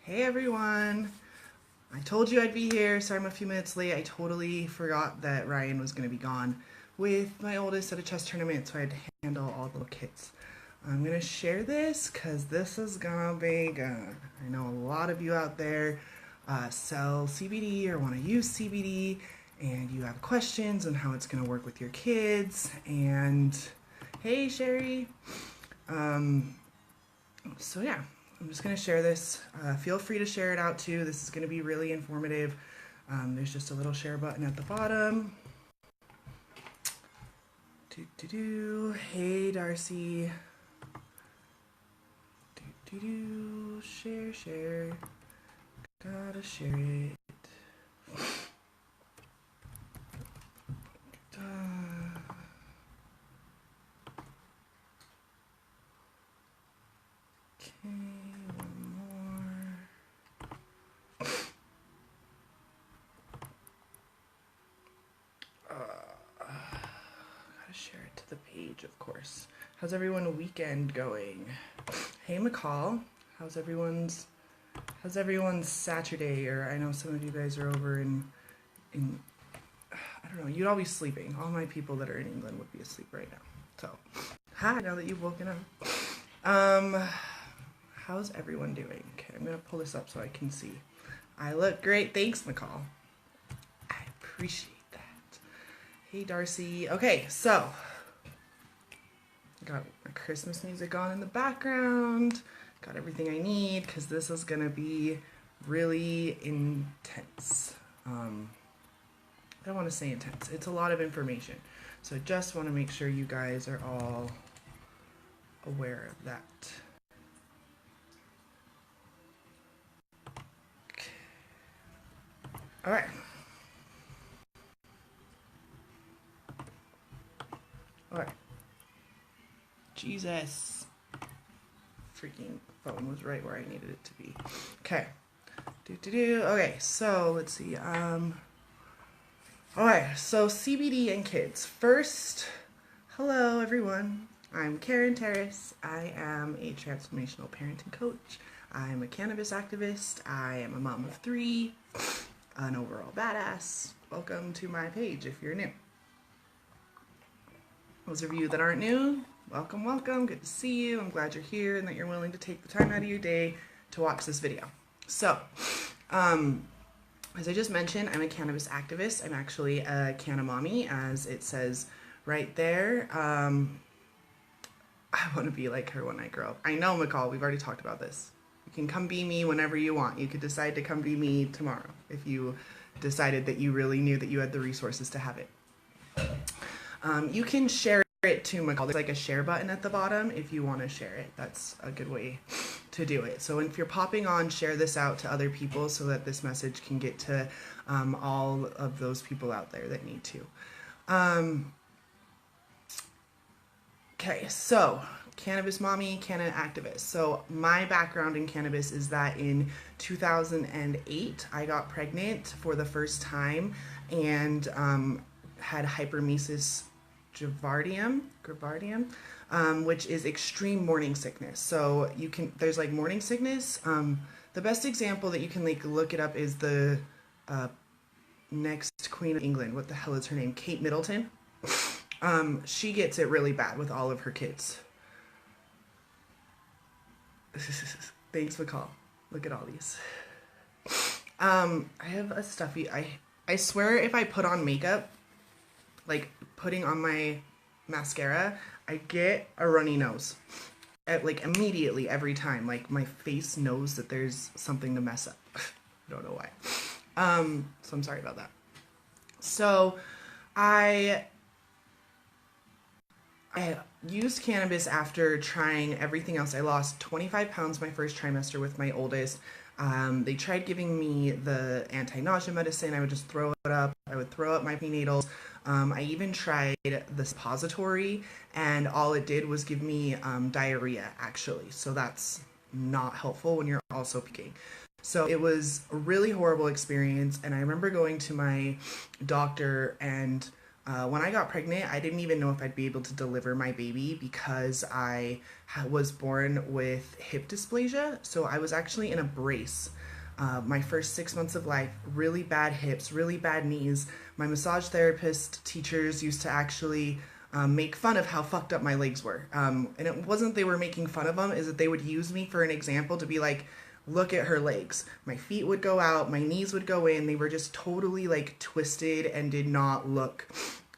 Hey everyone! I told you I'd be here. Sorry I'm a few minutes late. I totally forgot that Ryan was going to be gone with my oldest at a chess tournament, so I had to handle all the little kids. I'm going to share this because this is going to be good. I know a lot of you out there sell CBD or want to use CBD, and you have questions on how it's going to work with your kids. And hey, Sherry! Um, so yeah, I'm just going to share this. Feel free to share it out too. This is going to be really informative. There's just a little share button at the bottom. Hey, Darcy. Share. Gotta share it. Okay, one more. Gotta share it to the page, of course. How's everyone's weekend going? Hey, McCall. How's everyone's Saturday? Or I know some of you guys are over in I don't know. You'd all be sleeping. All my people that are in England would be asleep right now. So, hi. Now that you've woken up. How's everyone doing? Okay, I'm gonna pull this up so I can see. I look great. Thanks, McCall. I appreciate that. Hey, Darcy. Okay, so got my Christmas music on in the background. Got everything I need because this is gonna be really intense. I don't want to say intense. It's a lot of information. So I just want to make sure you guys are all aware of that. Okay. All right. All right. Jesus. Freaking phone was right where I needed it to be. Okay. Okay, so let's see. Alright, so CBD and kids. First, hello everyone. I'm Karen Terrace. I am a transformational parenting coach. I'm a cannabis activist. I am a mom of 3, an overall badass. Welcome to my page if you're new. Those of you that aren't new, welcome, welcome. Good to see you. I'm glad you're here and that you're willing to take the time out of your day to watch this video. So, as I just mentioned, I'm a cannabis activist. I'm actually a canna-mommy, as it says right there. I want to be like her when I grow up. I know, McCall, we've already talked about this. You can come be me whenever you want. You could decide to come be me tomorrow if you decided that you really knew that you had the resources to have it. You can share it to McCall. There's like a share button at the bottom if you want to share it. That's a good way to do it. So if you're popping on, share this out to other people so that this message can get to all of those people out there that need to. Okay, so cannabis mommy, canna activist. So my background in cannabis is that in 2008, I got pregnant for the first time and had hyperemesis gravidarum, which is extreme morning sickness. So there's like morning sickness. The best example that you can like look it up is the next Queen of England. What the hell is her name? Kate Middleton. She gets it really bad with all of her kids. Thanks, McCall. Look at all these. I have a stuffy. I swear if I put on makeup, like putting on my mascara, I get a runny nose. Like immediately every time. Like my face knows that there's something to mess up. I don't know why. So I'm sorry about that. So I used cannabis after trying everything else. I lost 25 pounds my first trimester with my oldest. They tried giving me the anti-nausea medicine. I would just throw it up. I would throw up my prenatals. I even tried the suppository, and all it did was give me diarrhea, actually. So that's not helpful when you're also puking. So it was a really horrible experience, and I remember going to my doctor and When I got pregnant, I didn't even know if I'd be able to deliver my baby because I was born with hip dysplasia. So I was actually in a brace. My first 6 months of life, really bad hips, really bad knees. My massage therapist teachers used to actually make fun of how fucked up my legs were. And it wasn't they were making fun of them, is that they would use me for an example to be like, look at her legs. My feet would go out, my knees would go in. They were just totally like twisted and did not look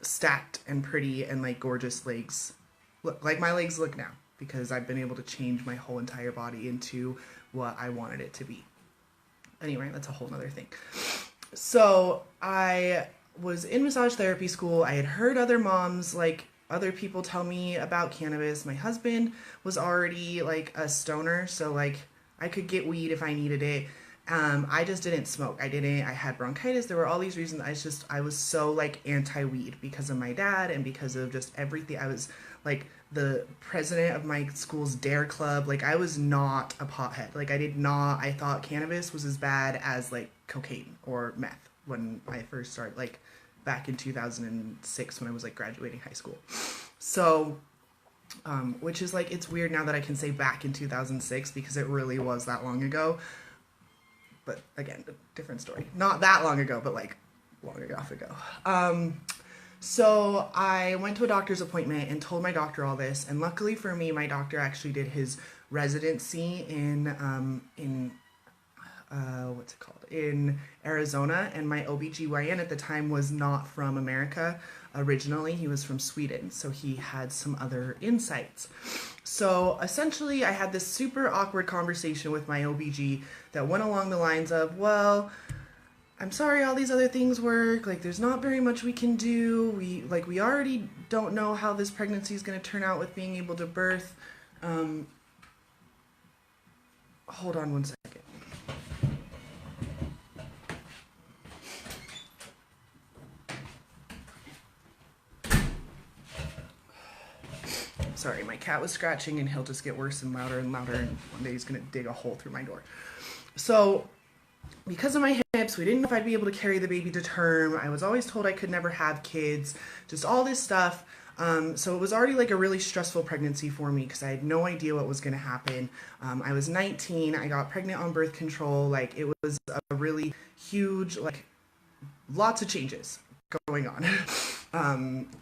stacked and pretty and like gorgeous legs. Look like my legs look now because I've been able to change my whole entire body into what I wanted it to be. Anyway, that's a whole nother thing. So I was in massage therapy school. I had heard other moms, like other people tell me about cannabis. My husband was already like a stoner, so like I could get weed if I needed it. I just didn't smoke. I had bronchitis. There were all these reasons. I was so like anti-weed because of my dad and because of just everything. I was like the president of my school's dare club. Like I was not a pothead. Like I thought cannabis was as bad as like cocaine or meth when I first started, like back in 2006 when I was like graduating high school. So which is like, it's weird now that I can say back in 2006 because it really was that long ago. But again, different story. Not that long ago, but like long enough ago. So I went to a doctor's appointment and told my doctor all this. And luckily for me, my doctor actually did his residency in what's it called? In Arizona. And my OBGYN at the time was not from America. Originally, he was from Sweden, so he had some other insights. So essentially, I had this super awkward conversation with my OBG that went along the lines of, well, I'm sorry all these other things work, like there's not very much we can do, we already don't know how this pregnancy is going to turn out with being able to birth. Hold on one second. Sorry, my cat was scratching and he'll just get worse and louder and louder, and one day he's gonna dig a hole through my door. So because of my hips, we didn't know if I'd be able to carry the baby to term. I was always told I could never have kids, just all this stuff. So it was already like a really stressful pregnancy for me because I had no idea what was going to happen. I was 19, I got pregnant on birth control. Like it was a really huge, like lots of changes going on.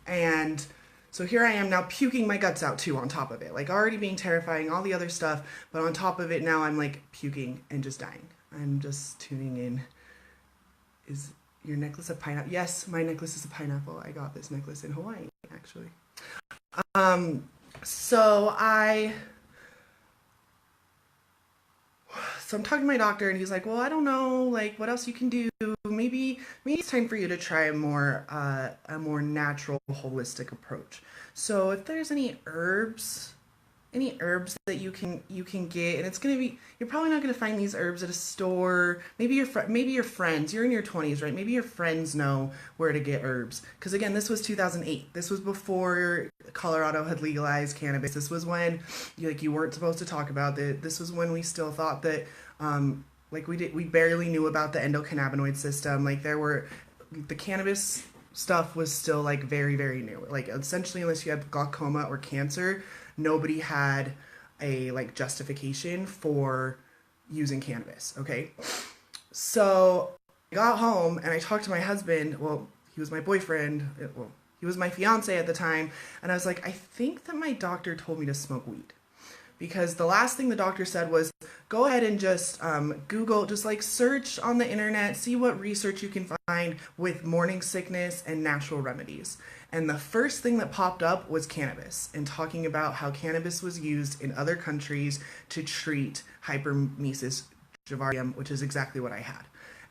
And so here I am now puking my guts out too on top of it. Like already being terrifying, all the other stuff, but on top of it now I'm like puking and just dying. I'm just tuning in. Is your necklace a pineapple? Yes, my necklace is a pineapple. I got this necklace in Hawaii, actually. So I'm talking to my doctor and he's like, well, I don't know, like what else you can do. Maybe it's time for you to try a more natural, holistic approach. So if there's any herbs that you can get, and it's gonna be, you're probably not gonna find these herbs at a store. Maybe your friends. You're in your 20s, right? Maybe your friends know where to get herbs. Because again, this was 2008. This was before Colorado had legalized cannabis. This was when you weren't supposed to talk about it. This was when we still thought that we barely knew about the endocannabinoid system. Like the cannabis stuff was still like very, very new. Like essentially, unless you had glaucoma or cancer, nobody had a like justification for using cannabis. Okay. So I got home and I talked to my husband. Well, he was my boyfriend. Well, he was my fiance at the time. And I was like, I think that my doctor told me to smoke weed. Because the last thing the doctor said was, go ahead and just Google, just like search on the internet, see what research you can find with morning sickness and natural remedies. And the first thing that popped up was cannabis, and talking about how cannabis was used in other countries to treat hyperemesis gravidarum, which is exactly what I had.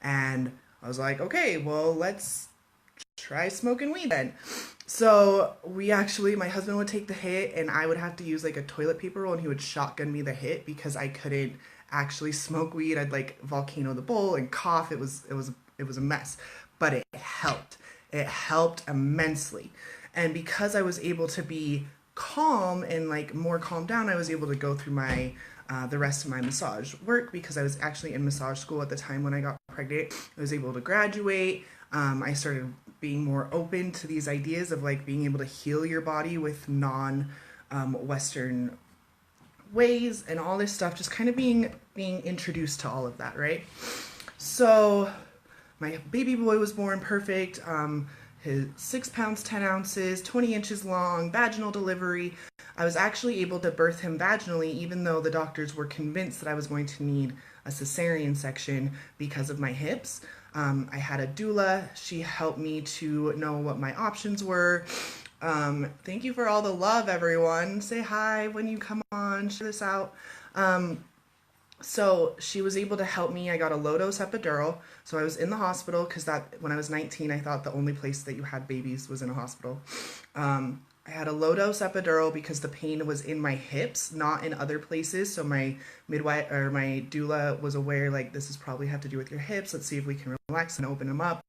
And I was like, okay, well, let's try smoking weed then. So my husband would take the hit and I would have to use like a toilet paper roll and he would shotgun me the hit because I couldn't actually smoke weed. I'd like volcano the bowl and cough. It was a mess, but it helped. It helped immensely. And because I was able to be calm and like more calmed down, I was able to go through the rest of my massage work because I was actually in massage school at the time when I got pregnant. I was able to graduate. I started being more open to these ideas of like being able to heal your body with non Western ways and all this stuff, just kind of being introduced to all of that, right? So my baby boy was born perfect. His 6 pounds 10 ounces, 20 inches long, vaginal delivery. I was actually able to birth him vaginally, even though the doctors were convinced that I was going to need a cesarean section because of my hips. I had a doula. She helped me to know what my options were. Thank you for all the love, everyone. Say hi when you come on, share this out. So she was able to help me. I got a low-dose epidural. So I was in the hospital because that when I was 19, I thought the only place that you had babies was in a hospital. I had a low-dose epidural because the pain was in my hips, not in other places. So my midwife or my doula was aware, like, this is probably have to do with your hips. Let's see if we can relax and open them up.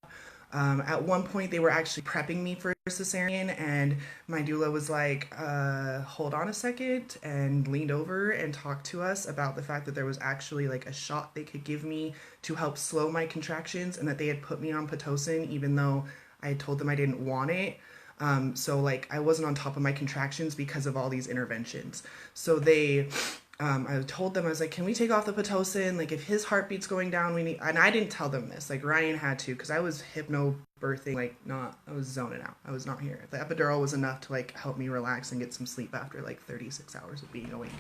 At one point, they were actually prepping me for a cesarean, and my doula was like, hold on a second, and leaned over and talked to us about the fact that there was actually like a shot they could give me to help slow my contractions, and that they had put me on Pitocin even though I had told them I didn't want it. So like I wasn't on top of my contractions because of all these interventions. So I told them, I was like, can we take off the Pitocin? Like, if his heartbeat's going down, we need, and I didn't tell them this, like Ryan had to, because I was hypnobirthing, like I was zoning out. I was not here. The epidural was enough to like help me relax and get some sleep after like 36 hours of being awake.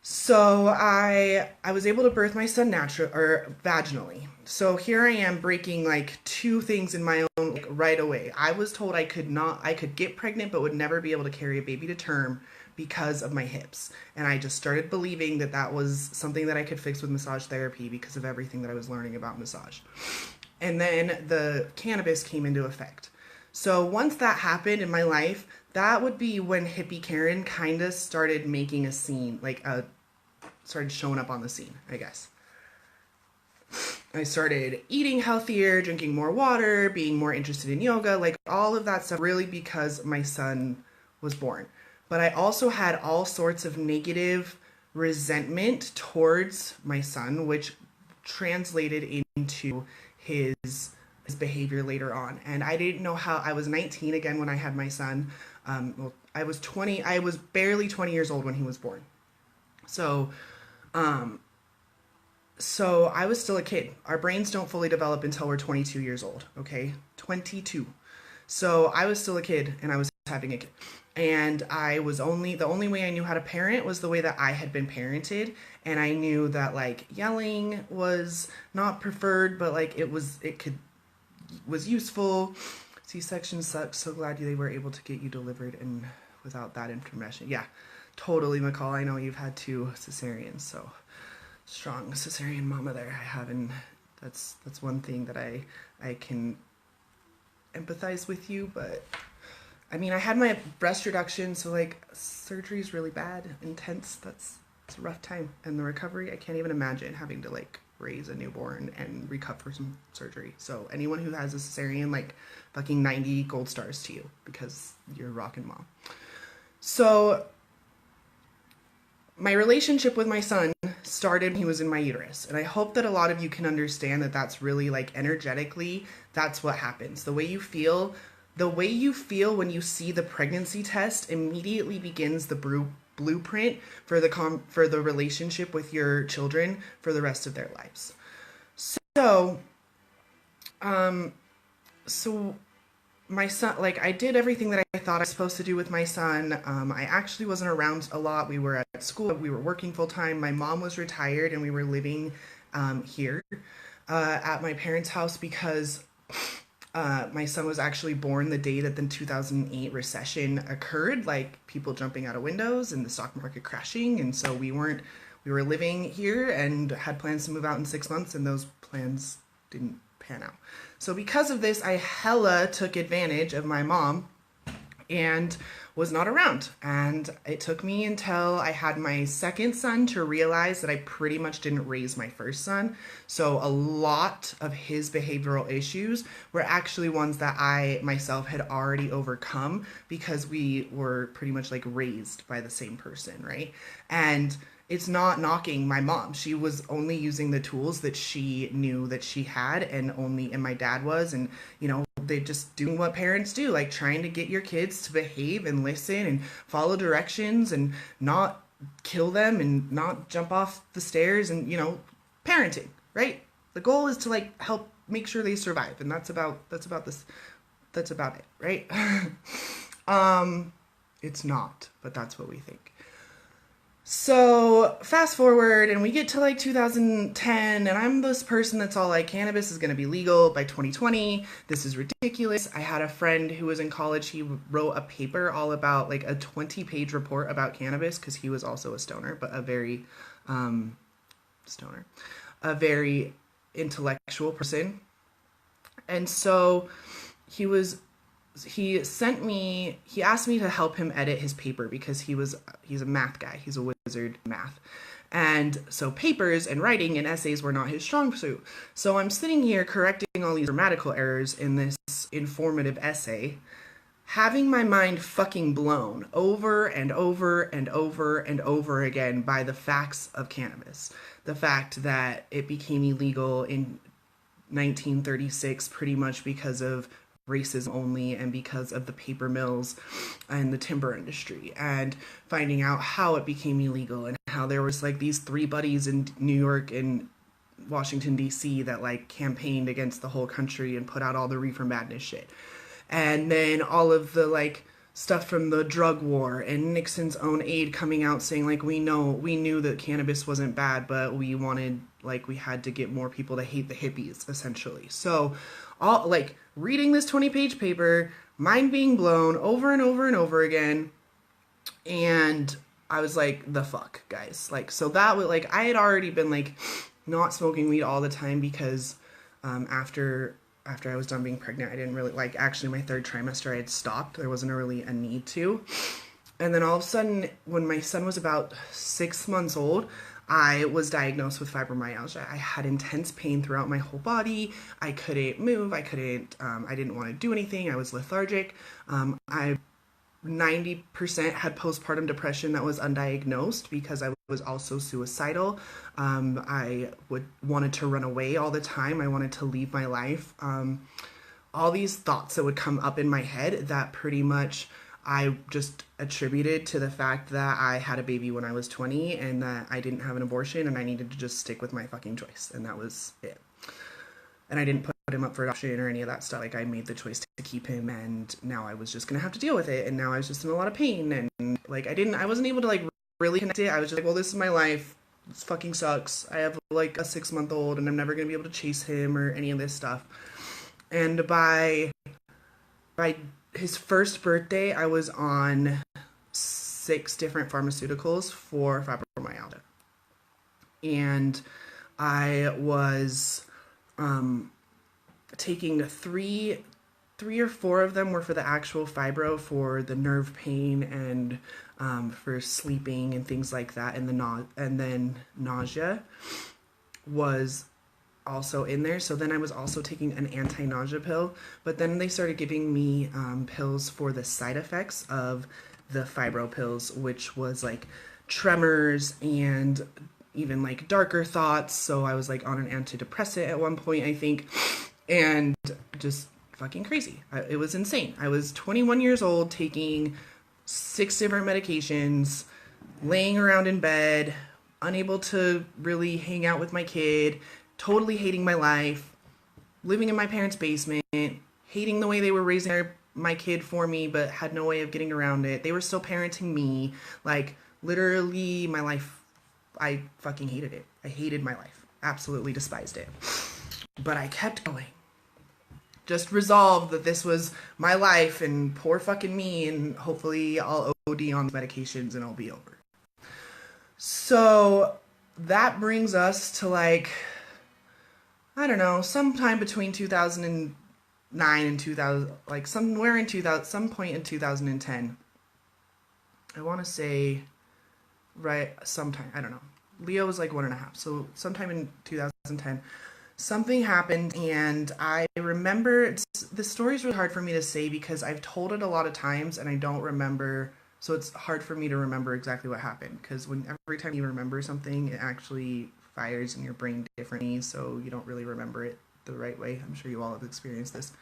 So I was able to birth my son vaginally. So here I am breaking like two things in my own like, right away. I was told I could get pregnant but would never be able to carry a baby to term because of my hips. And I just started believing that that was something that I could fix with massage therapy because of everything that I was learning about massage. And then the cannabis came into effect. So once that happened in my life, that would be when hippie Karen kind of started making a scene, started showing up on the scene, I guess. I started eating healthier, drinking more water, being more interested in yoga, like all of that stuff, really because my son was born. But I also had all sorts of negative resentment towards my son, which translated into his behavior later on. And I didn't know how. I was 19 again when I had my son. I was barely 20 years old when he was born. So I was still a kid. Our brains don't fully develop until we're 22 years old, okay? 22. So I was still a kid, and I was having a kid. And the only way I knew how to parent was the way that I had been parented. And I knew that like yelling was not preferred, but like it was useful. C-section sucks. So glad they were able to get you delivered and without that information. Yeah, totally, McCall. I know you've had 2 cesareans, so strong cesarean mama there. That's one thing that I can empathize with you, but I mean, I had my breast reduction, so like surgery is really bad, intense. It's a rough time, and the recovery, I can't even imagine having to like raise a newborn and recover from surgery. So anyone who has a cesarean, like fucking 90 gold stars to you because you're a rockin' mom. So my relationship with my son started when he was in my uterus, and I hope that a lot of you can understand that that's really like energetically, that's what happens. The way you feel when you see the pregnancy test immediately begins the blueprint for the relationship with your children for the rest of their lives. So my son, like I did everything that I thought I was supposed to do with my son. I actually wasn't around a lot. We were at school, we were working full time. My mom was retired, and we were living here at my parents' house because my son was actually born the day that the 2008 recession occurred, like people jumping out of windows and the stock market crashing. And so we were living here and had plans to move out in 6 months, and those plans didn't pan out. So because of this, I hella took advantage of my mom and was not around. And it took me until I had my second son to realize that I pretty much didn't raise my first son. So a lot of his behavioral issues were actually ones that I myself had already overcome because we were pretty much like raised by the same person, right? And it's not knocking my mom. She was only using the tools that she knew that she had, and my dad was, and they just doing what parents do, like trying to get your kids to behave and listen and follow directions and not kill them and not jump off the stairs and, parenting, right? The goal is to like help make sure they survive, and that's about it, right? It's not, but that's what we think. So fast forward and we get to like 2010, and I'm this person that's all like, cannabis is going to be legal by 2020. This is ridiculous. I had a friend who was in college. He wrote a paper all about like a 20-page report about cannabis, because he was also a stoner, but a very intellectual person. And so he asked me to help him edit his paper, because he's a math guy. He's a wizard in math. And so papers and writing and essays were not his strong suit. So I'm sitting here correcting all these grammatical errors in this informative essay, having my mind fucking blown over and over and over and over again by the facts of cannabis. The fact that it became illegal in 1936 pretty much because of racism only, and because of the paper mills and the timber industry, and finding out how it became illegal, and how there was like these three buddies in New York and Washington D.C. that like campaigned against the whole country and put out all the reefer madness shit. And then all of the like stuff from the drug war and Nixon's own aide coming out saying like, we knew that cannabis wasn't bad, but we had to get more people to hate the hippies, essentially. So all like reading this 20-page paper, mind being blown over and over and over again. And I was like, the fuck, guys. Like, so that was like, I had already been like not smoking weed all the time, because after I was done being pregnant, I didn't really like, actually my third trimester I had stopped. There wasn't really a need to. And then all of a sudden, when my son was about 6 months old, I was diagnosed with fibromyalgia. I had intense pain throughout my whole body. I couldn't move. I didn't want to do anything. I was lethargic. I 90% had postpartum depression that was undiagnosed, because I was also suicidal. I wanted to run away all the time. I wanted to leave my life. All these thoughts that would come up in my head that pretty much I just attributed to the fact that I had a baby when I was 20, and that I didn't have an abortion, and I needed to just stick with my fucking choice. And that was it. And I didn't put him up for adoption or any of that stuff. Like, I made the choice to keep him, and now I was just gonna have to deal with it. And now I was just in a lot of pain, and like I wasn't able to like really connect it. I was just like, well, this is my life. This fucking sucks. I have like a 6-month-old, and I'm never gonna be able to chase him or any of this stuff. And by his first birthday, I was on 6 different pharmaceuticals for fibromyalgia. And I was taking three or four of them were for the actual fibro, for the nerve pain and for sleeping and things like that. And then nausea was also in there. So then I was also taking an anti-nausea pill, but then they started giving me pills for the side effects of the fibro pills, which was like tremors and even like darker thoughts. So I was like on an antidepressant at one point, I think, and just fucking crazy. It was insane. I was 21 years old, taking 6 different medications, laying around in bed, unable to really hang out with my kid, totally hating my life, living in my parents' basement, hating the way they were raising my kid for me, but had no way of getting around it. They were still parenting me. Like, literally, my life, I fucking hated it. I hated my life. Absolutely despised it. But I kept going. Just resolved that this was my life, and poor fucking me, and hopefully I'll OD on medications and I'll be over. So that brings us to like, I don't know, sometime between 2009 and 2000, like somewhere in 2000, some point in 2010. I want to say, right, sometime, I don't know. Leo was like 1.5, so sometime in 2010, something happened, and I remember, the story's really hard for me to say because I've told it a lot of times and I don't remember, so it's hard for me to remember exactly what happened, because every time you remember something, it actually fires in your brain differently, so you don't really remember it the right way. I'm sure you all have experienced this.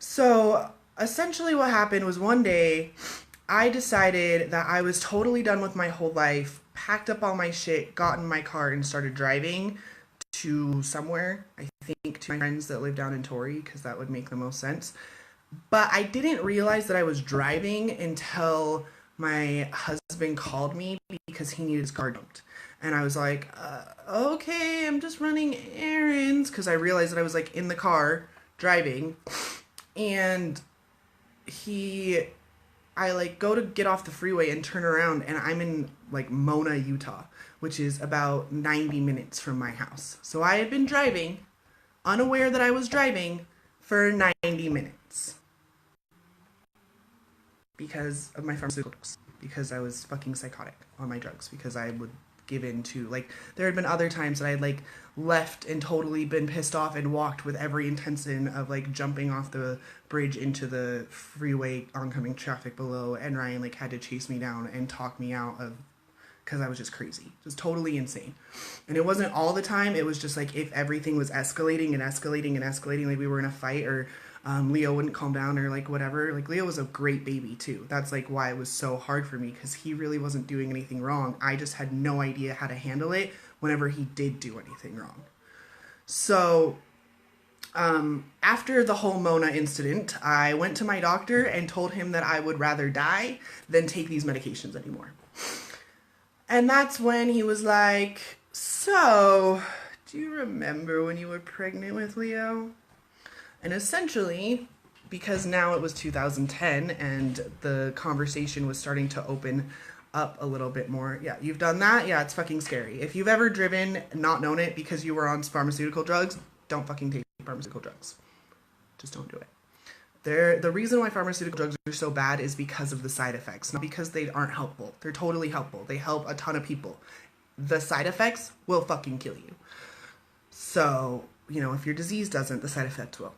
So essentially what happened was one day I decided that I was totally done with my whole life, packed up all my shit, got in my car, and started driving to somewhere. I think to my friends that live down in Torrey, because that would make the most sense. But I didn't realize that I was driving until my husband called me because he needed his car dumped. And I was like, okay, I'm just running errands, because I realized that I was like in the car driving. And I like go to get off the freeway and turn around, and I'm in like Mona, Utah, which is about 90 minutes from my house. So I had been driving, unaware that I was driving, for 90 minutes because of my pharmaceuticals, because I was fucking psychotic on my drugs, because I would give in to, like, there had been other times that I had like left and totally been pissed off and walked with every intention of like jumping off the bridge into the freeway oncoming traffic below, and Ryan like had to chase me down and talk me out of, because I was just crazy, just totally insane. And it wasn't all the time, it was just like if everything was escalating and escalating and escalating, like we were in a fight, or Leo wouldn't calm down, or like whatever. Like Leo was a great baby too. That's like why it was so hard for me, because he really wasn't doing anything wrong. I just had no idea how to handle it whenever he did do anything wrong. So after the whole Mona incident, I went to my doctor and told him that I would rather die than take these medications anymore. And that's when he was like, so, do you remember when you were pregnant with Leo? And essentially, because now it was 2010 and the conversation was starting to open up a little bit more. Yeah, you've done that? Yeah, it's fucking scary. If you've ever driven, not known it because you were on pharmaceutical drugs, don't fucking take pharmaceutical drugs. Just don't do it. The reason why pharmaceutical drugs are so bad is because of the side effects, not because they aren't helpful. They're totally helpful. They help a ton of people. The side effects will fucking kill you. So, you know, if your disease doesn't, the side effects will.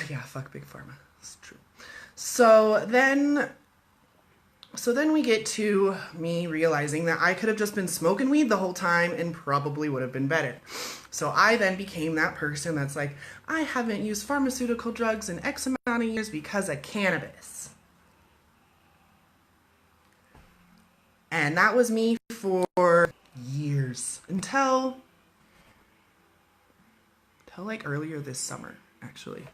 Yeah, fuck Big Pharma. It's true. So then we get to me realizing that I could have just been smoking weed the whole time and probably would have been better. So I then became that person that's like, I haven't used pharmaceutical drugs in X amount of years because of cannabis. And that was me for years until like earlier this summer, actually.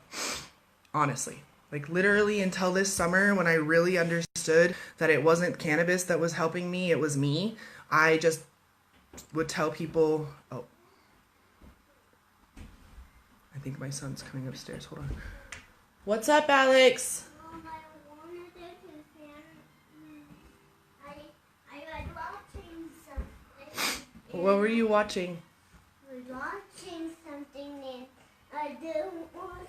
Honestly. Like literally until this summer, when I really understood that it wasn't cannabis that was helping me, it was me. I just would tell people, oh, I think my son's coming upstairs. Hold on. What's up, Alex? Mom, I wanted to I was watching something. What were you watching? I was watching something and I didn't want,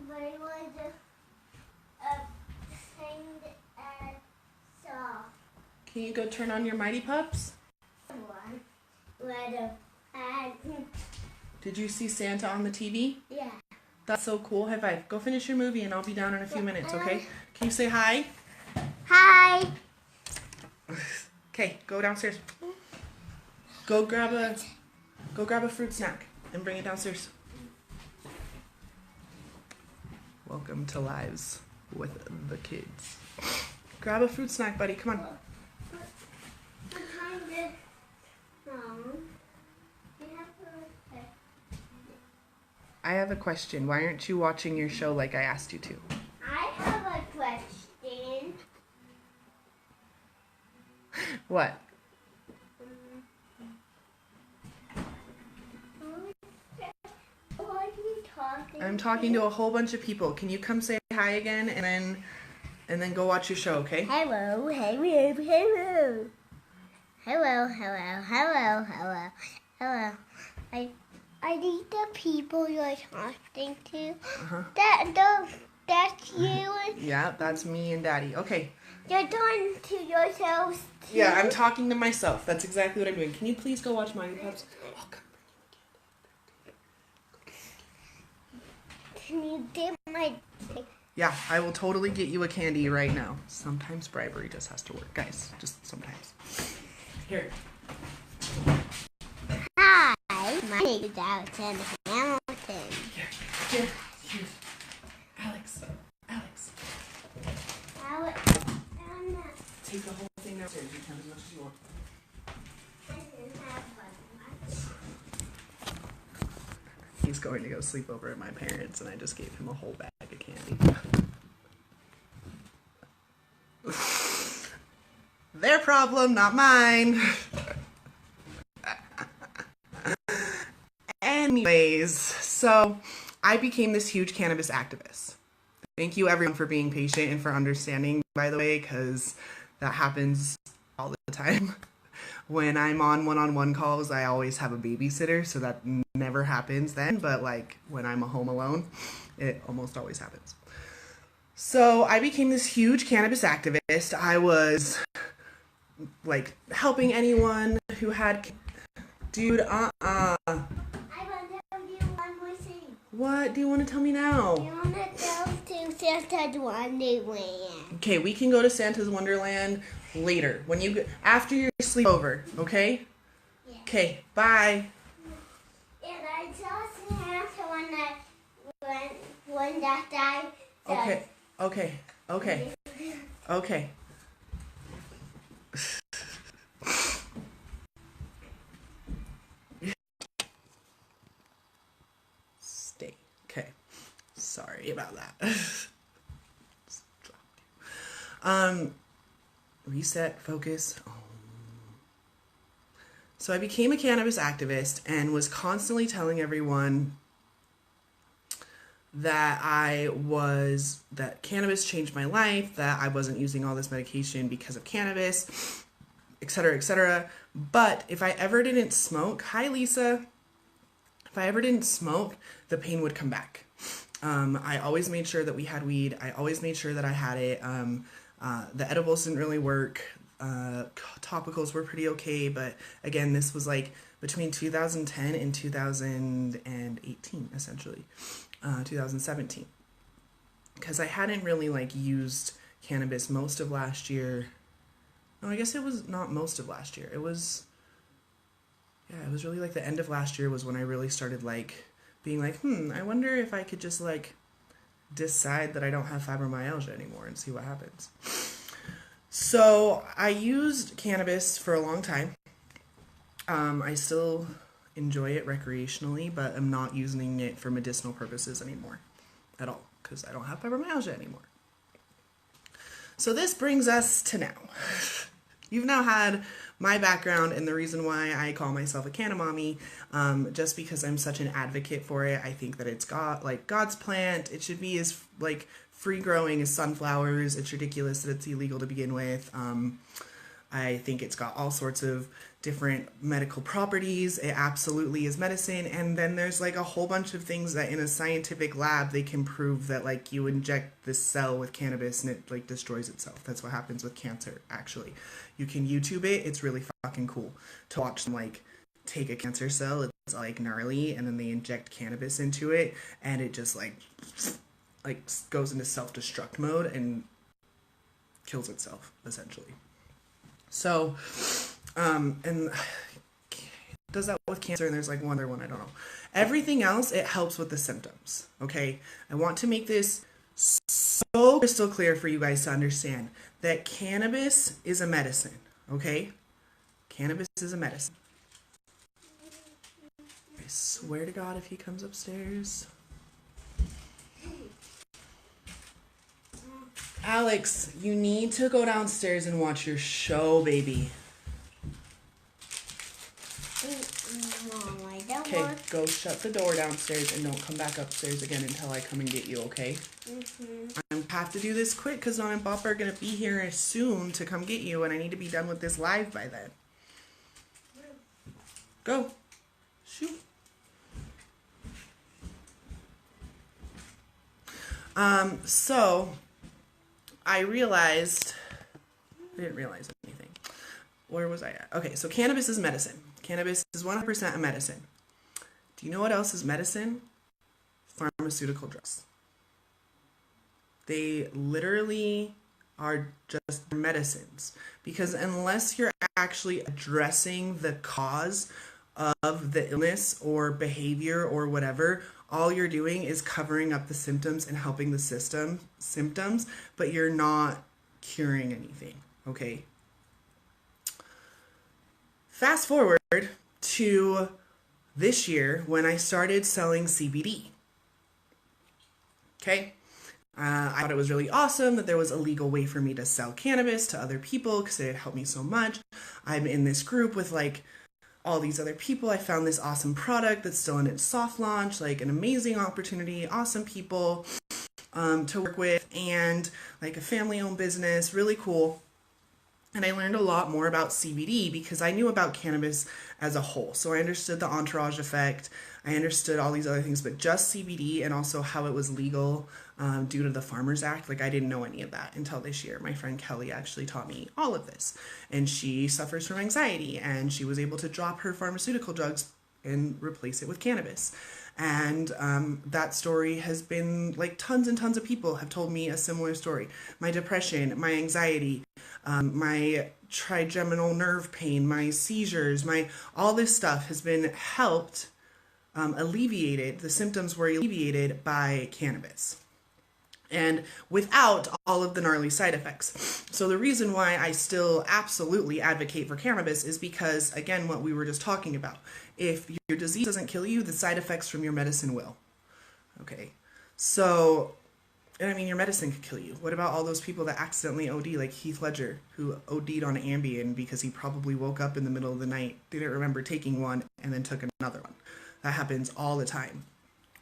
but it was a thing that I saw. Can you go turn on your Mighty Pups? One with a bag. Did you see Santa on the TV? Yeah. That's so cool. High five. Go finish your movie and I'll be down in a few minutes, okay? Can you say hi? Hi. Okay, go downstairs. Go grab a fruit snack and bring it downstairs. Welcome to Lives with the Kids. Grab a fruit snack, buddy. Come on. What kind of I have a question. Why aren't you watching your show like I asked you to? I have a question. What? What are you talking I'm talking to a whole bunch of people. Can you come say hi again and then go watch your show, okay? Hello, hello, hello. Hello, hello, hello, hello, hello. I need the people you're talking to. Uh-huh. That's you. Yeah, that's me and Daddy. Okay. You're talking to yourselves too. Yeah, I'm talking to myself. That's exactly what I'm doing. Can you please go watch Mighty Pups? Oh, come Can you get my... Yeah, I will totally get you a candy right now. Sometimes bribery just has to work, guys. Just sometimes. Here. Hi, my name is Alexander Hamilton. Here. Here. Alex. Take the whole thing downstairs. You can as much as you want. I didn't have much. He's going to go sleep over at my parents', and I just gave him a whole bag of candy. Their problem, not mine. Anyways, so I became this huge cannabis activist. Thank you everyone for being patient and for understanding, by the way, because that happens all the time. When I'm on one-on-one calls, I always have a babysitter, so that never happens then, but like when I'm home alone, it almost always happens. So I became this huge cannabis activist. I was like helping anyone who had... Dude, I want to tell you one more thing. What do you want to tell me now? You want to go to Santa's Wonderland. Okay, we can go to Santa's Wonderland later, after your sleepover, okay? Yeah. Okay, bye. And I saw Santa when that died. Okay. Stay. Okay. Sorry about that. Reset, focus. So I became a cannabis activist and was constantly telling everyone that cannabis changed my life, that I wasn't using all this medication because of cannabis, etc., etc. But if I ever didn't smoke, hi Lisa, if I ever didn't smoke, the pain would come back. I always made sure that we had weed. I always made sure that I had it. The edibles didn't really work. Topicals were pretty okay, but again, this was like between 2010 and 2018, essentially, 2017, because I hadn't really like used cannabis most of last year. No, I guess it was not most of last year. It was really like the end of last year was when I really started like being like, I wonder if I could just like decide that I don't have fibromyalgia anymore and see what happens. So I used cannabis for a long time. I still enjoy it recreationally, but I'm not using it for medicinal purposes anymore at all because I don't have fibromyalgia anymore. So this brings us to now. You've now had my background and the reason why I call myself a canna mommy, just because I'm such an advocate for it. I think that it's God's plant. It should be as like free growing as sunflowers. It's ridiculous that it's illegal to begin with. I think it's got all sorts of different medical properties. It absolutely is medicine. And then there's like a whole bunch of things that in a scientific lab, they can prove that like you inject this cell with cannabis and it like destroys itself. That's what happens with cancer, actually. You can YouTube it. It's really fucking cool to watch them like take a cancer cell. It's like gnarly, and then they inject cannabis into it and it just like goes into self-destruct mode and kills itself, essentially. So, and does that with cancer, and there's like one other one, I don't know. Everything else, it helps with the symptoms, okay? I want to make this so crystal clear for you guys to understand that cannabis is a medicine, okay? Cannabis is a medicine. I swear to God, if he comes upstairs... Alex, you need to go downstairs and watch your show, baby. Mom, I don't Okay, want... go shut the door downstairs and don't come back upstairs again until I come and get you, okay? I have to do this quick because Don and Papa are going to be here soon to come get you, and I need to be done with this live by then. Go. Shoot. So... I didn't realize anything. Where was I at? Okay, so cannabis is medicine. Cannabis is 100% a medicine. Do you know what else is medicine? Pharmaceutical drugs. They literally are just medicines. Because unless you're actually addressing the cause of the illness or behavior or whatever, all you're doing is covering up the symptoms and helping the symptoms, but you're not curing anything, okay? Fast forward to this year when I started selling CBD. Okay? I thought it was really awesome that there was a legal way for me to sell cannabis to other people because it had helped me so much. I'm in this group with like all these other people. I found this awesome product that's still in its soft launch, like an amazing opportunity, awesome people to work with, and like a family-owned business, really cool. And I learned a lot more about CBD because I knew about cannabis as a whole. So I understood the entourage effect. I understood all these other things, but just CBD and also how it was legal due to the Farmers Act. Like I didn't know any of that until this year. My friend Kelly actually taught me all of this. And she suffers from anxiety and she was able to drop her pharmaceutical drugs and replace it with cannabis. And that story has been like tons and tons of people have told me a similar story. My depression, my anxiety, my trigeminal nerve pain, my seizures, all this stuff has been helped, alleviated. The symptoms were alleviated by cannabis. And without all of the gnarly side effects. So the reason why I still absolutely advocate for cannabis is because, again, what we were just talking about. If your disease doesn't kill you, the side effects from your medicine will. Okay. So, and I mean, your medicine could kill you. What about all those people that accidentally OD, like Heath Ledger, who OD'd on Ambien because he probably woke up in the middle of the night, didn't remember taking one, and then took another one. That happens all the time.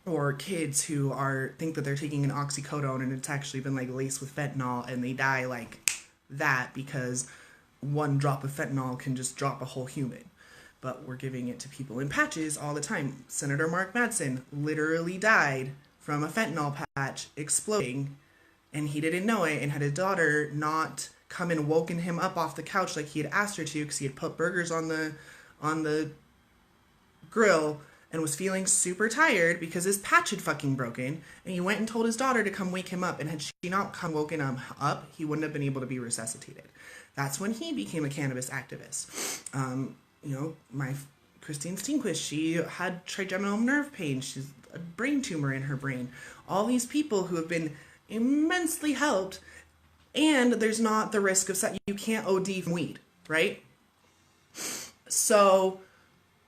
Or kids who think that they're taking an oxycodone and it's actually been like laced with fentanyl and they die like that because one drop of fentanyl can just drop a whole human. But we're giving it to people in patches all the time. Senator Mark Madsen literally died from a fentanyl patch exploding and he didn't know it, and had his daughter not come and woken him up off the couch like he had asked her to because he had put burgers on the grill and was feeling super tired because his patch had fucking broken, and he went and told his daughter to come wake him up, and had she not come woken him up, he wouldn't have been able to be resuscitated. That's when he became a cannabis activist. My Christine Steenquist, she had trigeminal nerve pain. She's a brain tumor in her brain. All these people who have been immensely helped, and there's not the risk of you can't OD from weed, right? So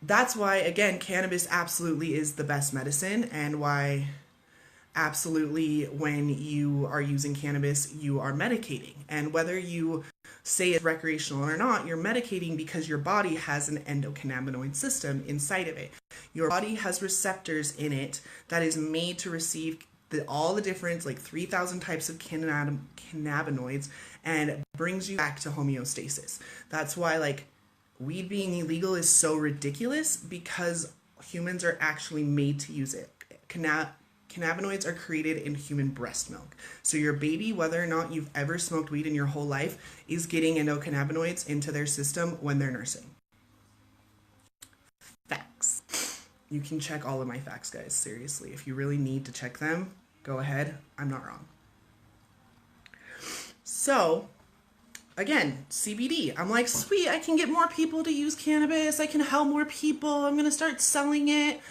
that's why, again, cannabis absolutely is the best medicine, and why absolutely when you are using cannabis, you are medicating. And whether you say it's recreational or not, you're medicating because your body has an endocannabinoid system inside of it. Your body has receptors in it that is made to receive all the different, like 3,000 types of cannabinoids, and brings you back to homeostasis. That's why, like, weed being illegal is so ridiculous, because humans are actually made to use it. Cannabinoids are created in human breast milk. So your baby, whether or not you've ever smoked weed in your whole life, is getting endocannabinoids into their system when they're nursing. Facts. You can check all of my facts, guys. Seriously. If you really need to check them, go ahead. I'm not wrong. So, again, CBD. I'm like, sweet, I can get more people to use cannabis. I can help more people. I'm going to start selling it.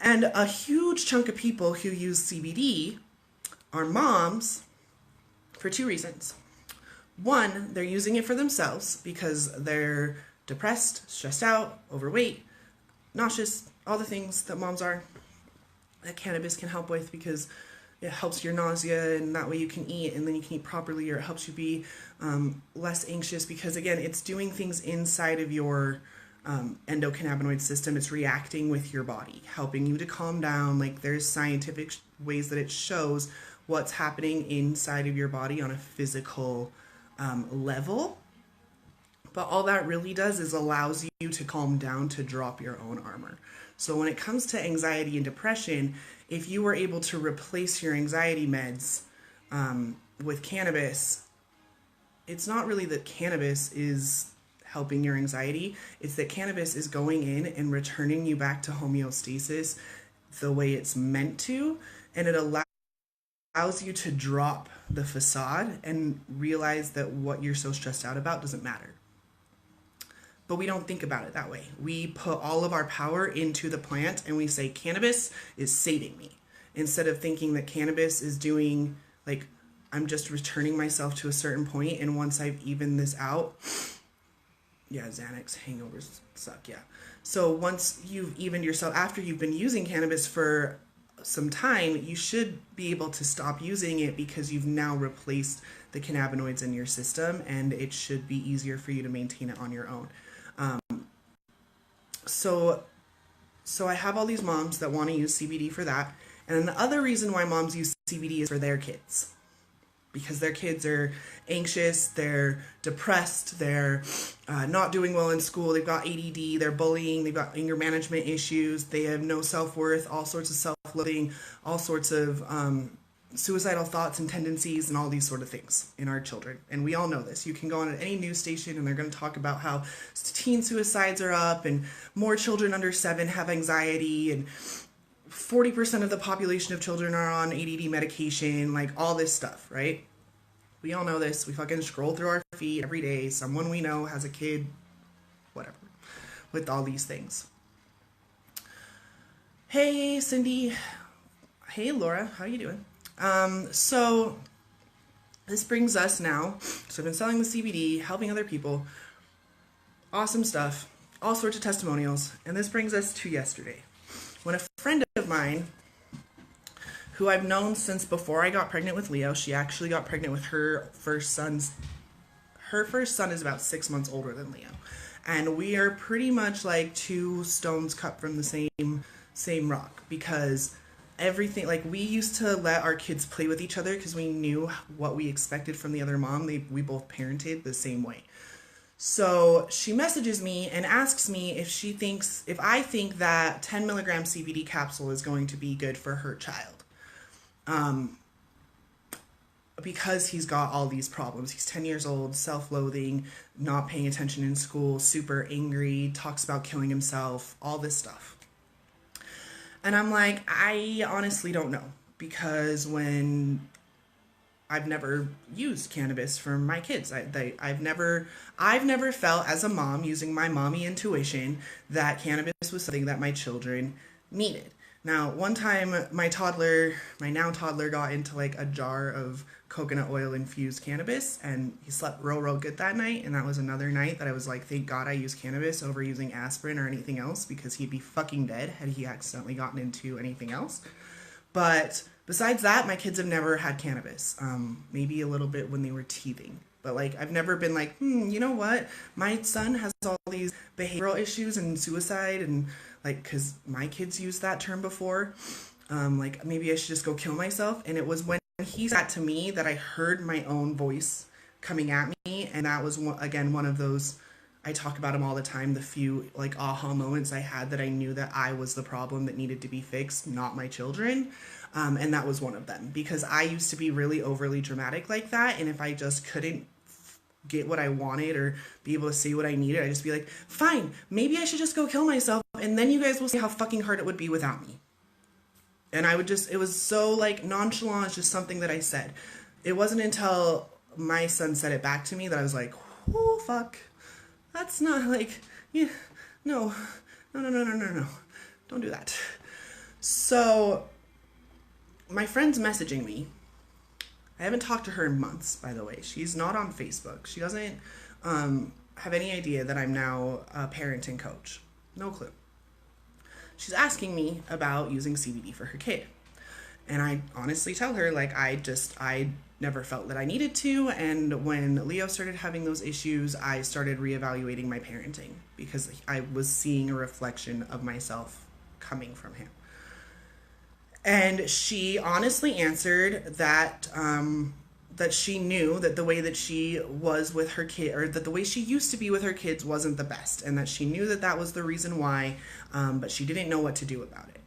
And a huge chunk of people who use CBD are moms for two reasons. One, they're using it for themselves because they're depressed, stressed out, overweight, nauseous, all the things that moms are, that cannabis can help with, because it helps your nausea, and that way you can eat, and then you can eat properly, or it helps you be less anxious, because again, it's doing things inside of your endocannabinoid system. It's reacting with your body, helping you to calm down. Like, there's scientific ways that it shows what's happening inside of your body on a physical level. But all that really does is allows you to calm down, to drop your own armor. So when it comes to anxiety and depression, if you were able to replace your anxiety meds with cannabis, it's not really that cannabis is helping your anxiety. It's that cannabis is going in and returning you back to homeostasis the way it's meant to, and it allows you to drop the facade and realize that what you're so stressed out about doesn't matter. but we don't think about it that way. We put all of our power into the plant and we say, cannabis is saving me. Instead of thinking that cannabis is doing, like, I'm just returning myself to a certain point, and once I've evened this out, yeah, Xanax hangovers suck, yeah. So once you've evened yourself, after you've been using cannabis for some time, you should be able to stop using it because you've now replaced the cannabinoids in your system, and it should be easier for you to maintain it on your own. So I have all these moms that want to use CBD for that. And then the other reason why moms use CBD is for their kids. Because their kids are anxious, they're depressed, they're not doing well in school, they've got ADD, they're bullying, they've got anger management issues, they have no self-worth, all sorts of self-loathing, all sorts of suicidal thoughts and tendencies, and all these sort of things in our children. And we all know this. You can go on at any news station and they're going to talk about how teen suicides are up and more children under 7 have anxiety, and 40% of the population of children are on ADD medication, like all this stuff, right? We all know this. We fucking scroll through our feed every day. Someone we know has a kid, whatever, with all these things. Hey, Cindy. Hey, Laura. How you doing? So this brings us now. So I've been selling the CBD, helping other people. Awesome stuff. All sorts of testimonials. And this brings us to yesterday, when a friend of mine, who I've known since before I got pregnant with Leo, she actually got pregnant with her first son is about 6 months older than Leo. And we are pretty much like two stones cut from the same rock, because everything, like, we used to let our kids play with each other because we knew what we expected from the other mom. We both parented the same way. So she messages me and asks me if I think that 10 milligram CBD capsule is going to be good for her child. Because he's got all these problems. He's 10 years old, self-loathing, not paying attention in school, super angry, talks about killing himself, all this stuff. And I'm like, I honestly don't know, because when I've never used cannabis for my kids. I've never felt as a mom, using my mommy intuition, that cannabis was something that my children needed. Now, one time my now toddler got into like a jar of coconut oil infused cannabis, and he slept real good that night. And that was another night that I was like, thank God I used cannabis over using aspirin or anything else, because he'd be fucking dead had he accidentally gotten into anything else. But besides that, my kids have never had cannabis. Maybe a little bit when they were teething. But like, I've never been like, you know what? My son has all these behavioral issues and suicide, and like, because my kids used that term before. Like, maybe I should just go kill myself. And it was when he said that to me that I heard my own voice coming at me. And that was, again, one of those, I talk about them all the time, the few like aha moments I had that I knew that I was the problem that needed to be fixed, not my children. And that was one of them, because I used to be really overly dramatic like that. And if I just couldn't get what I wanted or be able to say what I needed, I'd just be like, fine, maybe I should just go kill myself, and then you guys will see how fucking hard it would be without me. And I would just, it was so like nonchalant, it's just something that I said. It wasn't until my son said it back to me that I was like, oh fuck, that's not like, yeah, no, don't do that. So my friend's messaging me. I haven't talked to her in months, by the way. She's not on Facebook. She doesn't have any idea that I'm now a parenting coach. No clue. She's asking me about using CBD for her kid. And I honestly tell her, like, I never felt that I needed to. And when Leo started having those issues, I started reevaluating my parenting, because I was seeing a reflection of myself coming from him. And she honestly answered that that she knew that the way that she was with her kid, or that the way she used to be with her kids, wasn't the best, and that she knew that that was the reason why, but she didn't know what to do about it.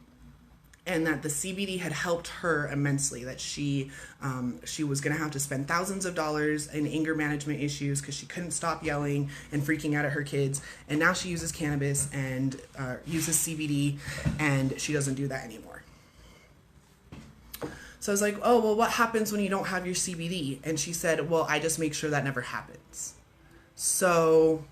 And that the CBD had helped her immensely, that she was going to have to spend thousands of dollars in anger management issues because she couldn't stop yelling and freaking out at her kids. And now she uses cannabis and uses CBD, and she doesn't do that anymore. So I was like, oh, well, what happens when you don't have your CBD? And she said, well, I just make sure that never happens. So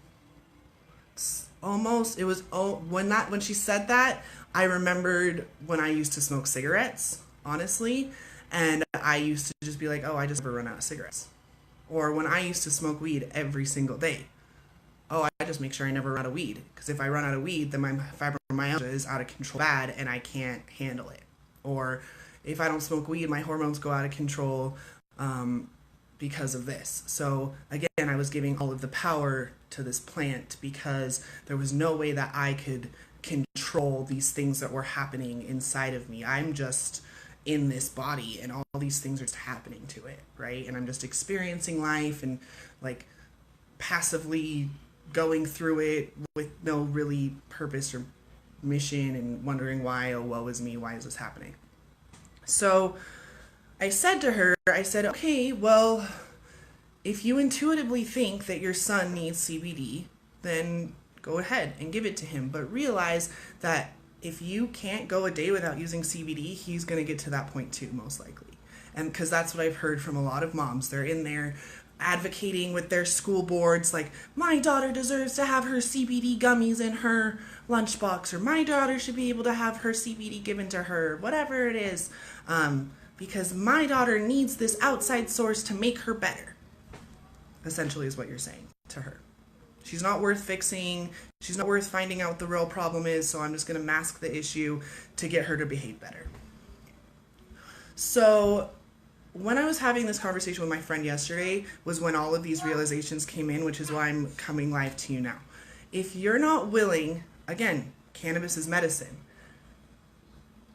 almost, it was, oh, when she said that, I remembered when I used to smoke cigarettes, honestly, and I used to just be like, oh, I just never run out of cigarettes. Or when I used to smoke weed every single day, oh, I just make sure I never run out of weed, because if I run out of weed, then my fibromyalgia is out of control bad and I can't handle it. Or if I don't smoke weed, my hormones go out of control, because of this. So again, I was giving all of the power to this plant because there was no way that I could control these things that were happening inside of me. I'm just in this body and all these things are just happening to it, right? And I'm just experiencing life and like passively going through it with no really purpose or mission and wondering why, oh, woe is me, why is this happening? So I said to her, I said, okay, well, if you intuitively think that your son needs CBD, then go ahead and give it to him. But realize that if you can't go a day without using CBD, he's going to get to that point too, most likely. And because that's what I've heard from a lot of moms. They're in there advocating with their school boards, like, my daughter deserves to have her CBD gummies in her lunchbox, or my daughter should be able to have her CBD given to her, whatever it is. Because my daughter needs this outside source to make her better, essentially is what you're saying to her. She's not worth fixing. She's not worth finding out what the real problem is, so I'm just going to mask the issue to get her to behave better. So when I was having this conversation with my friend yesterday was when all of these realizations came in, which is why I'm coming live to you now. If you're not willing, again, cannabis is medicine.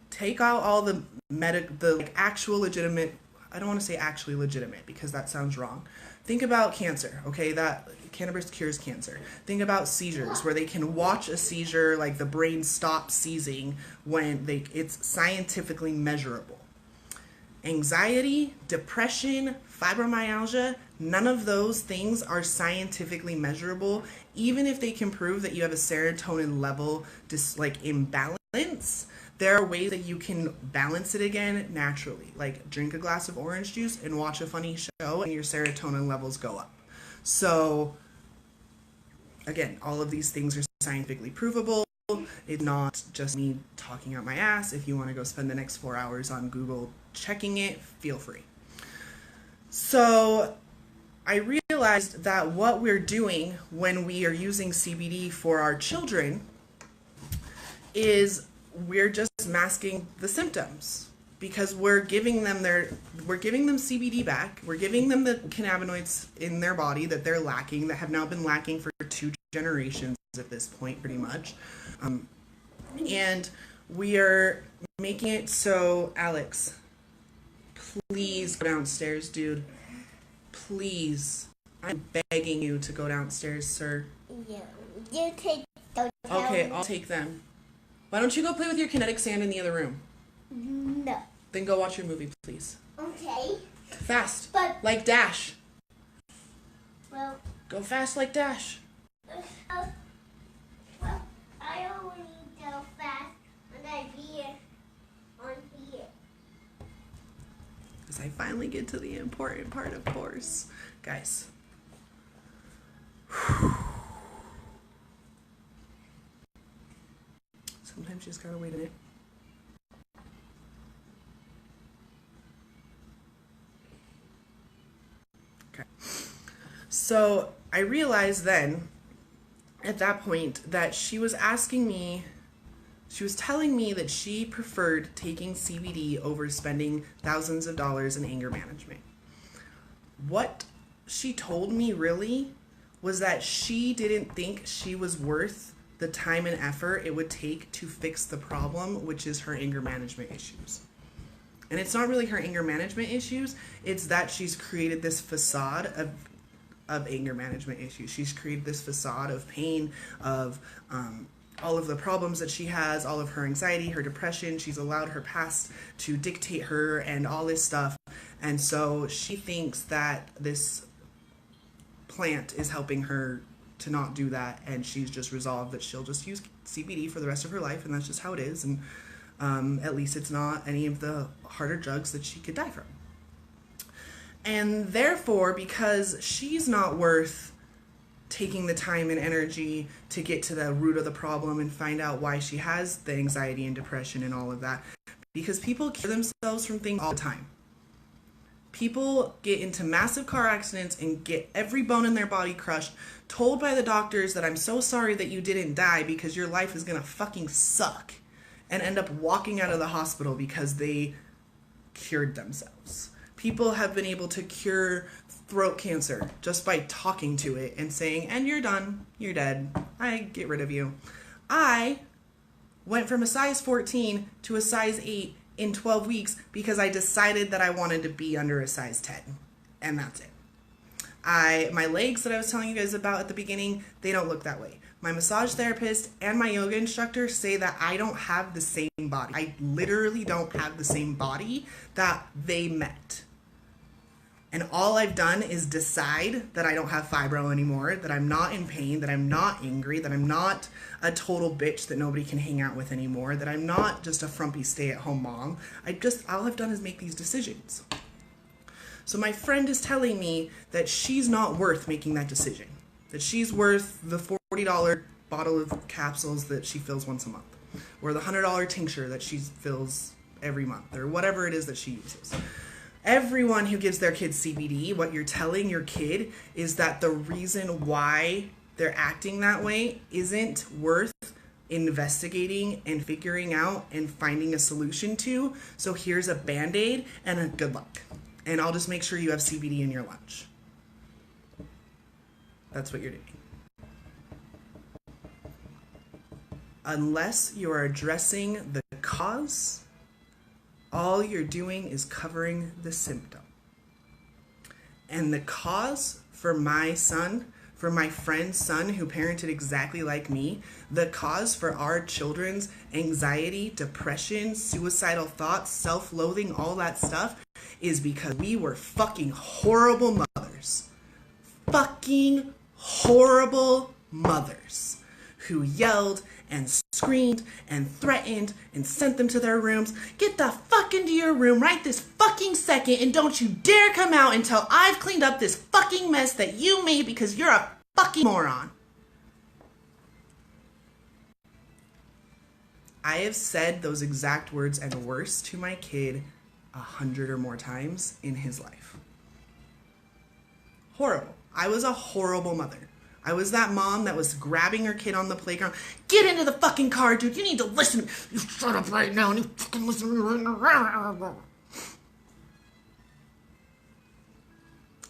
Take out all the like actual legitimate, I don't want to say actually legitimate because that sounds wrong. Think about cancer, okay? That cannabis cures cancer. Think about seizures where they can watch a seizure, like the brain stop seizing when it's scientifically measurable. Anxiety, depression, fibromyalgia, none of those things are scientifically measurable, even if they can prove that you have a serotonin level imbalance. There are ways that you can balance it again naturally, like drink a glass of orange juice and watch a funny show and your serotonin levels go up. So again, all of these things are scientifically provable. It's not just me talking out my ass. If you want to go spend the next 4 hours on Google checking it, feel free. So I realized that what we're doing when we are using CBD for our children is we're just masking the symptoms because we're giving them CBD back. We're giving them the cannabinoids in their body that they're lacking, that have now been lacking for 2 generations at this point, pretty much. And we are making it so, Alex, please go downstairs, dude. Please. I'm begging you to go downstairs, sir. You take those. Okay, I'll take them. Why don't you go play with your kinetic sand in the other room? No. Then go watch your movie, please. Okay. Fast. But like Dash. Well. Go fast like Dash. Well, I only go fast when I be on here. Because I finally get to the important part, of course. Guys. Sometimes you just gotta wait a minute. Okay. So I realized then, at that point, that she was telling me that she preferred taking CBD over spending thousands of dollars in anger management. What she told me really was that she didn't think she was worth the time and effort it would take to fix the problem, which is her anger management issues. And it's not really her anger management issues, it's that she's created this facade of anger management issues. She's created this facade of pain, of all of the problems that she has, all of her anxiety, her depression. She's allowed her past to dictate her and all this stuff. And so she thinks that this plant is helping her to not do that, and she's just resolved that she'll just use CBD for the rest of her life, and that's just how it is. And at least it's not any of the harder drugs that she could die from. And therefore, because she's not worth taking the time and energy to get to the root of the problem and find out why she has the anxiety and depression and all of that. Because people kill themselves from things all the time. People get into massive car accidents and get every bone in their body crushed, told by the doctors that I'm so sorry that you didn't die because your life is gonna fucking suck, and end up walking out of the hospital because they cured themselves. People have been able to cure throat cancer just by talking to it and saying, and you're done, you're dead, I get rid of you. I went from a size 14 to a size 8 in 12 weeks because I decided that I wanted to be under a size 10, and that's it. My legs that I was telling you guys about at the beginning, they don't look that way. My massage therapist and my yoga instructor say that I don't have the same body. I literally don't have the same body that they met. And all I've done is decide that I don't have fibro anymore, that I'm not in pain, that I'm not angry, that I'm not a total bitch that nobody can hang out with anymore, that I'm not just a frumpy stay-at-home mom. All I've done is make these decisions. So my friend is telling me that she's not worth making that decision, that she's worth the $40 bottle of capsules that she fills once a month, or the $100 tincture that she fills every month, or whatever it is that she uses. Everyone who gives their kids CBD, what you're telling your kid is that the reason why they're acting that way isn't worth investigating and figuring out and finding a solution to. So here's a Band-Aid and a good luck. And I'll just make sure you have CBD in your lunch. That's what you're doing. Unless you're addressing the cause, all you're doing is covering the symptom. And the cause for my son, for my friend's son who parented exactly like me, the cause for our children's anxiety, depression, suicidal thoughts, self-loathing, all that stuff, is because we were fucking horrible mothers. Fucking horrible mothers who yelled and screamed and threatened and sent them to their rooms. Get the fuck into your room right this fucking second, and don't you dare come out until I've cleaned up this fucking mess that you made because you're a fucking moron. I have said those exact words and worse to my kid 100 or more times in his life. Horrible. I was a horrible mother. I was that mom that was grabbing her kid on the playground. Get into the fucking car, dude. You need to listen. You shut up right now and you fucking listen to me right now.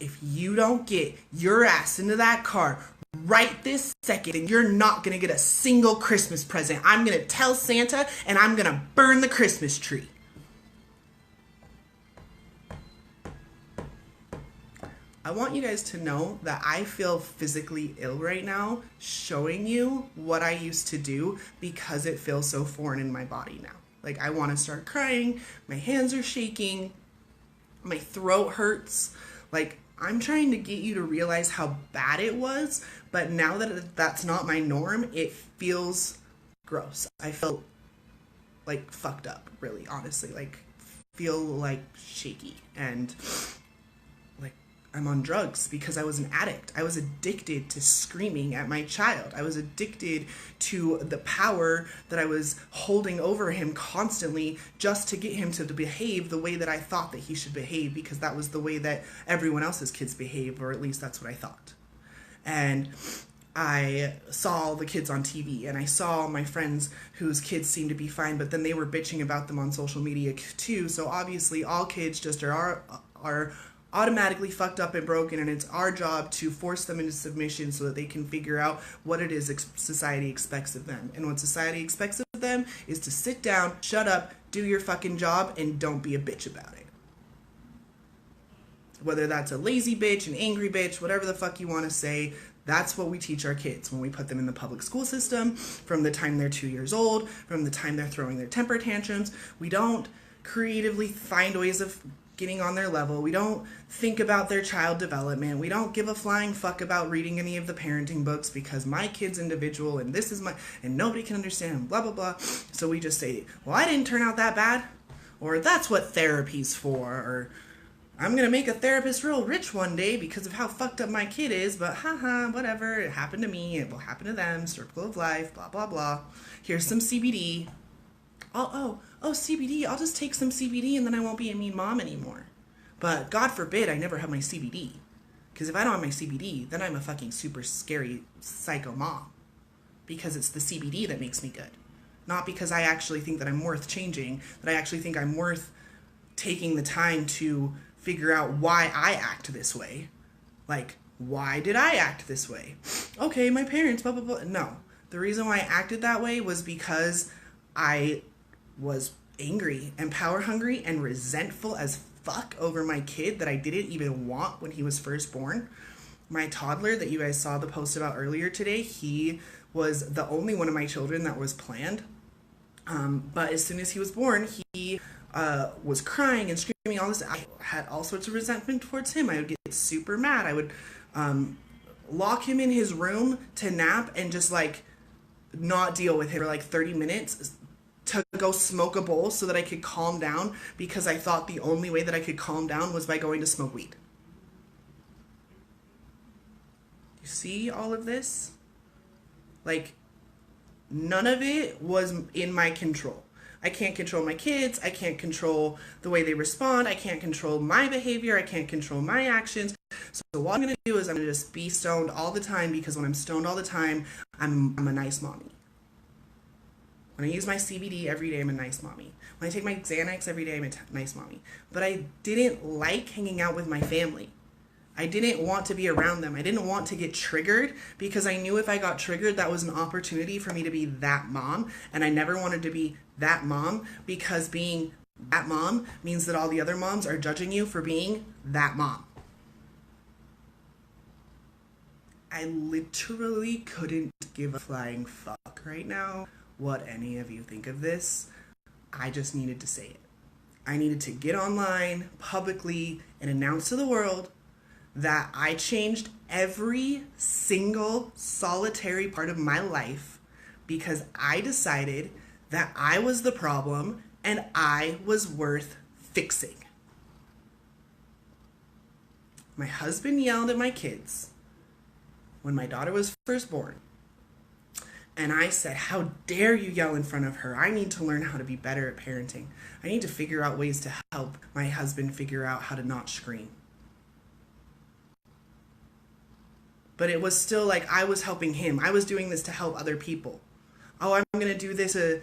If you don't get your ass into that car right this second, then you're not going to get a single Christmas present. I'm going to tell Santa and I'm going to burn the Christmas tree. I want you guys to know that I feel physically ill right now showing you what I used to do because it feels so foreign in my body now. Like, I want to start crying, my hands are shaking, my throat hurts. Like, I'm trying to get you to realize how bad it was, but now that that's not my norm, it feels gross. I feel like fucked up, really, honestly. Like, feel like shaky and I'm on drugs because I was an addict. I was addicted to screaming at my child. I was addicted to the power that I was holding over him constantly just to get him to behave the way that I thought that he should behave, because that was the way that everyone else's kids behave, or at least that's what I thought. And I saw the kids on TV, and I saw my friends whose kids seemed to be fine, but then they were bitching about them on social media too. So obviously all kids just are automatically fucked up and broken, and it's our job to force them into submission so that they can figure out what it is society expects of them. And what society expects of them is to sit down, shut up, do your fucking job, and don't be a bitch about it. Whether that's a lazy bitch, an angry bitch, whatever the fuck you want to say, that's what we teach our kids when we put them in the public school system, from the time they're 2 years old, from the time they're throwing their temper tantrums. We don't creatively find ways of getting on their level. We don't think about their child development. We don't give a flying fuck about reading any of the parenting books because my kid's individual and this is and nobody can understand and blah, blah, blah. So we just say, well, I didn't turn out that bad, or that's what therapy's for, or I'm gonna make a therapist real rich one day because of how fucked up my kid is, but haha, whatever. It happened to me, it will happen to them. Circle of life, blah blah blah. Here's some CBD. Oh, CBD. I'll just take some CBD and then I won't be a mean mom anymore. But God forbid I never have my CBD. Because if I don't have my CBD, then I'm a fucking super scary psycho mom. Because it's the CBD that makes me good. Not because I actually think that I'm worth changing, that I actually think I'm worth taking the time to figure out why I act this way. Like, why did I act this way? Okay, my parents, blah, blah, blah. No. The reason why I acted that way was because I was angry and power hungry and resentful as fuck over my kid that I didn't even want when he was first born. My toddler that you guys saw the post about earlier today, he was the only one of my children that was planned. But as soon as he was born, he was crying and screaming all this. I had all sorts of resentment towards him. I would get super mad. I would lock him in his room to nap and just like not deal with him for like 30 minutes to go smoke a bowl so that I could calm down, because I thought the only way that I could calm down was by going to smoke weed. You see all of this? Like, none of it was in my control. I can't control my kids. I can't control the way they respond. I can't control my behavior. I can't control my actions. So what I'm going to do is I'm going to just be stoned all the time, because when I'm stoned all the time, I'm a nice mommy. When I use my CBD every day, I'm a nice mommy. When I take my Xanax every day, I'm a nice mommy. But I didn't like hanging out with my family. I didn't want to be around them. I didn't want to get triggered, because I knew if I got triggered, that was an opportunity for me to be that mom. And I never wanted to be that mom, because being that mom means that all the other moms are judging you for being that mom. I literally couldn't give a flying fuck right now what any of you think of this. I just needed to say it. I needed to get online publicly and announce to the world that I changed every single solitary part of my life because I decided that I was the problem and I was worth fixing. My husband yelled at my kids when my daughter was first born. And I said, how dare you yell in front of her? I need to learn how to be better at parenting. I need to figure out ways to help my husband figure out how to not scream. But it was still like I was helping him. I was doing this to help other people. Oh, I'm going to do this. And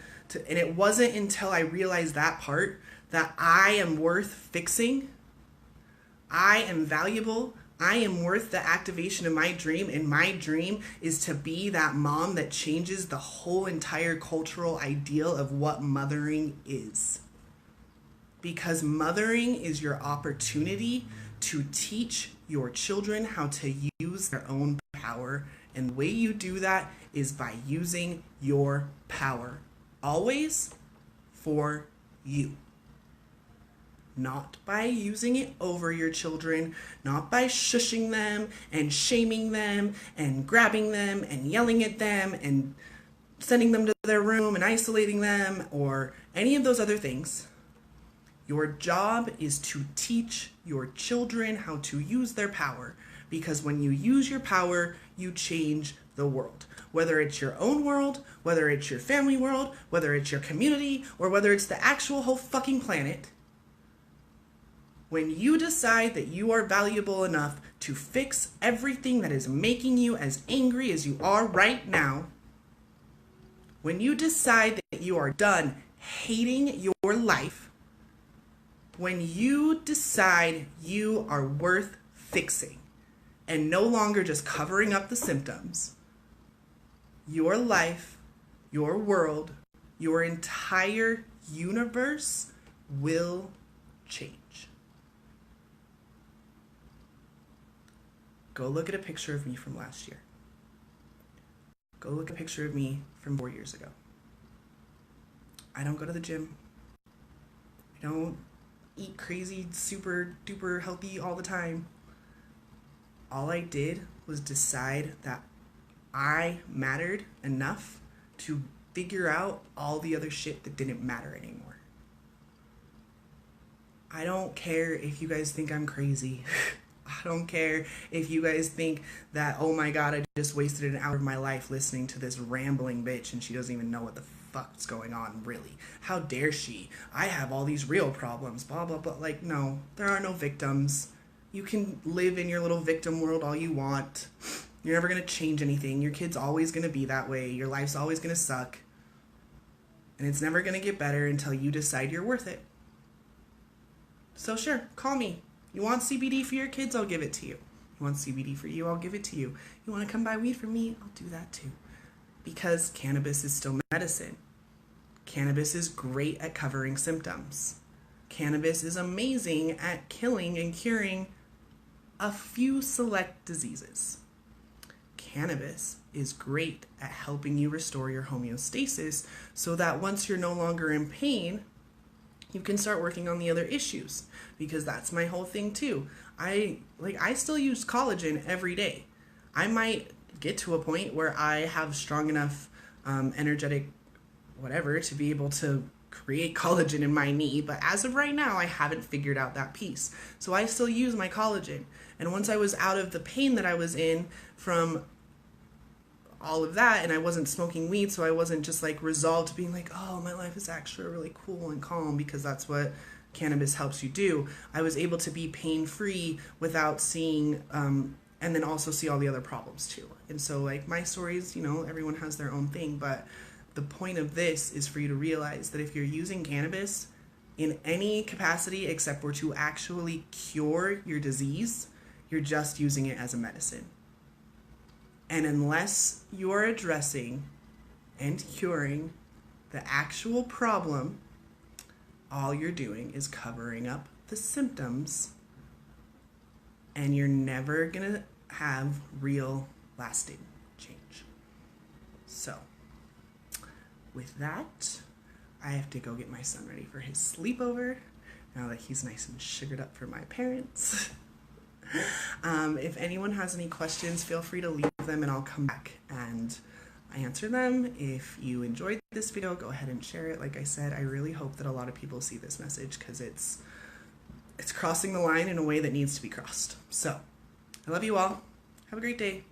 it wasn't until I realized that part, that I am worth fixing. I am valuable. I am worth the activation of my dream, and my dream is to be that mom that changes the whole entire cultural ideal of what mothering is. Because mothering is your opportunity to teach your children how to use their own power, and the way you do that is by using your power. Always for you. Not by using it over your children, not by shushing them and shaming them and grabbing them and yelling at them and sending them to their room and isolating them or any of those other things. Your job is to teach your children how to use their power, because when you use your power, you change the world. Whether it's your own world, whether it's your family world, whether it's your community, or whether it's the actual whole fucking planet. When you decide that you are valuable enough to fix everything that is making you as angry as you are right now, when you decide that you are done hating your life, when you decide you are worth fixing and no longer just covering up the symptoms, your life, your world, your entire universe will change. Go look at a picture of me from last year. Go look at a picture of me from 4 years ago. I don't go to the gym. I don't eat crazy, super duper healthy all the time. All I did was decide that I mattered enough to figure out all the other shit that didn't matter anymore. I don't care if you guys think I'm crazy. I don't care if you guys think that, oh my god, I just wasted an hour of my life listening to this rambling bitch and she doesn't even know what the fuck's going on, really. How dare she? I have all these real problems, blah, blah, blah. Like, no, there are no victims. You can live in your little victim world all you want. You're never going to change anything. Your kid's always going to be that way. Your life's always going to suck. And it's never going to get better until you decide you're worth it. So sure, call me. You want CBD for your kids? I'll give it to you. You want CBD for you? I'll give it to you. You want to come buy weed from me? I'll do that too. Because cannabis is still medicine. Cannabis is great at covering symptoms. Cannabis is amazing at killing and curing a few select diseases. Cannabis is great at helping you restore your homeostasis so that once you're no longer in pain, you can start working on the other issues, because that's my whole thing too. I still use collagen every day. I might get to a point where I have strong enough energetic whatever to be able to create collagen in my knee, but as of right now I haven't figured out that piece. So I still use my collagen. And once I was out of the pain that I was in from all of that, and I wasn't smoking weed, so I wasn't just like resolved to being like, oh, my life is actually really cool and calm, because that's what cannabis helps you do. I was able to be pain-free without seeing and then also see all the other problems too. And so like my stories, you know, everyone has their own thing, but the point of this is for you to realize that if you're using cannabis in any capacity except for to actually cure your disease, you're just using it as a medicine. And unless you're addressing and curing the actual problem, all you're doing is covering up the symptoms, and you're never gonna have real lasting change. So, with that, I have to go get my son ready for his sleepover now that he's nice and sugared up for my parents. If anyone has any questions, feel free to leave them and I'll come back and answer them. If you enjoyed this video, go ahead and share it. Like I said, I really hope that a lot of people see this message, because it's crossing the line in a way that needs to be crossed. So, I love you all. Have a great day.